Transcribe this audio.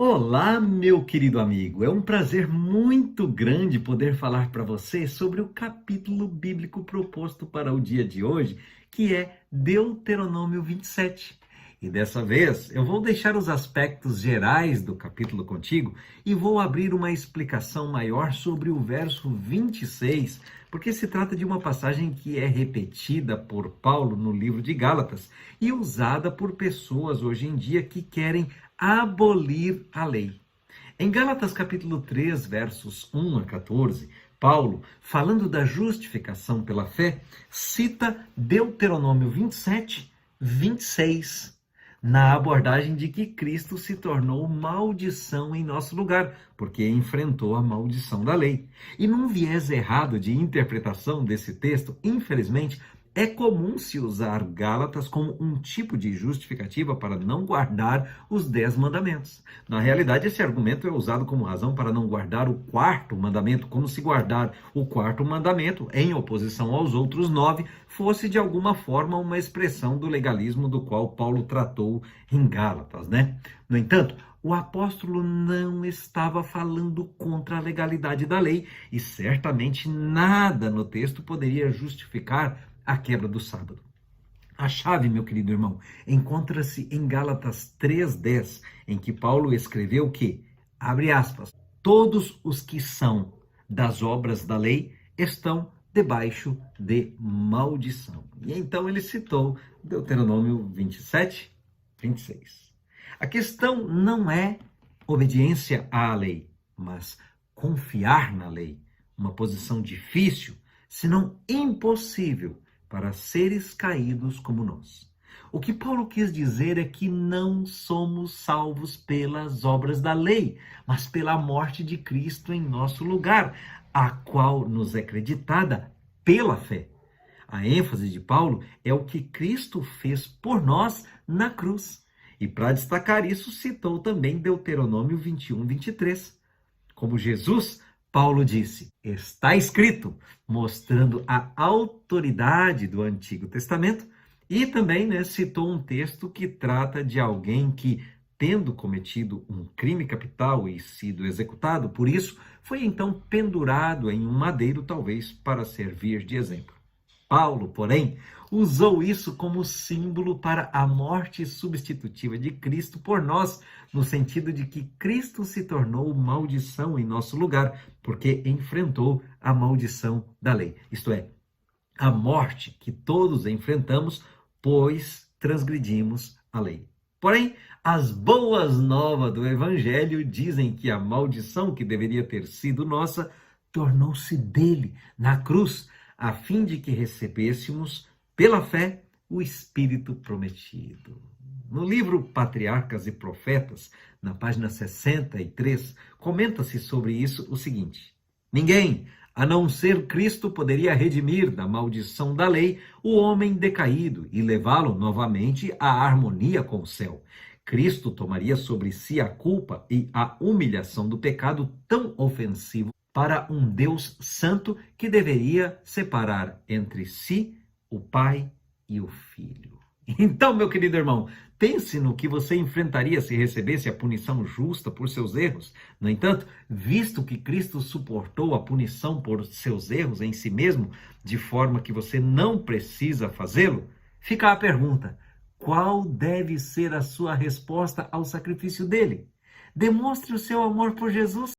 Olá, meu querido amigo. É um prazer muito grande poder falar para você sobre o capítulo bíblico proposto para o dia de hoje, que é Deuteronômio 27. E dessa vez eu vou deixar os aspectos gerais do capítulo contigo e vou abrir uma explicação maior sobre o verso 26, porque se trata de uma passagem que é repetida por Paulo no livro de Gálatas e usada por pessoas hoje em dia que querem abolir a lei. Em Gálatas capítulo 3, versos 1 a 14, Paulo, falando da justificação pela fé, cita Deuteronômio 27, 26, na abordagem de que Cristo se tornou maldição em nosso lugar, porque enfrentou a maldição da lei. E num viés errado de interpretação desse texto, infelizmente, é comum se usar Gálatas como um tipo de justificativa para não guardar os 10 mandamentos. Na realidade, esse argumento é usado como razão para não guardar o quarto mandamento, como se guardar o quarto mandamento, em oposição aos outros 9, fosse de alguma forma uma expressão do legalismo do qual Paulo tratou em Gálatas, né? No entanto, o apóstolo não estava falando contra a legalidade da lei e certamente nada no texto poderia justificar a quebra do sábado. A chave, meu querido irmão, encontra-se em Gálatas 3:10, em que Paulo escreveu que, abre aspas, todos os que são das obras da lei estão debaixo de maldição. E então ele citou Deuteronômio 27, 26. A questão não é obediência à lei, mas confiar na lei, uma posição difícil, se não impossível, para seres caídos como nós. O que Paulo quis dizer é que não somos salvos pelas obras da lei, mas pela morte de Cristo em nosso lugar, a qual nos é creditada pela fé. A ênfase de Paulo é o que Cristo fez por nós na cruz. E para destacar isso, citou também Deuteronômio 21, 23. Como Jesus, Paulo disse, está escrito, mostrando a autoridade do Antigo Testamento, e também, citou um texto que trata de alguém que, tendo cometido um crime capital e sido executado por isso, foi então pendurado em um madeiro, talvez para servir de exemplo. Paulo, porém, usou isso como símbolo para a morte substitutiva de Cristo por nós, no sentido de que Cristo se tornou maldição em nosso lugar, porque enfrentou a maldição da lei. Isto é, a morte que todos enfrentamos, pois transgredimos a lei. Porém, as boas novas do Evangelho dizem que a maldição que deveria ter sido nossa tornou-se dele na cruz, a fim de que recebêssemos, pela fé, o Espírito prometido. No livro Patriarcas e Profetas, na página 63, comenta-se sobre isso o seguinte: ninguém, a não ser Cristo, poderia redimir da maldição da lei o homem decaído e levá-lo novamente à harmonia com o céu. Cristo tomaria sobre si a culpa e a humilhação do pecado tão ofensivo para um Deus santo que deveria separar entre si o Pai e o Filho. Então, meu querido irmão, pense no que você enfrentaria se recebesse a punição justa por seus erros. No entanto, visto que Cristo suportou a punição por seus erros em si mesmo, de forma que você não precisa fazê-lo, fica a pergunta: qual deve ser a sua resposta ao sacrifício dele? Demonstre o seu amor por Jesus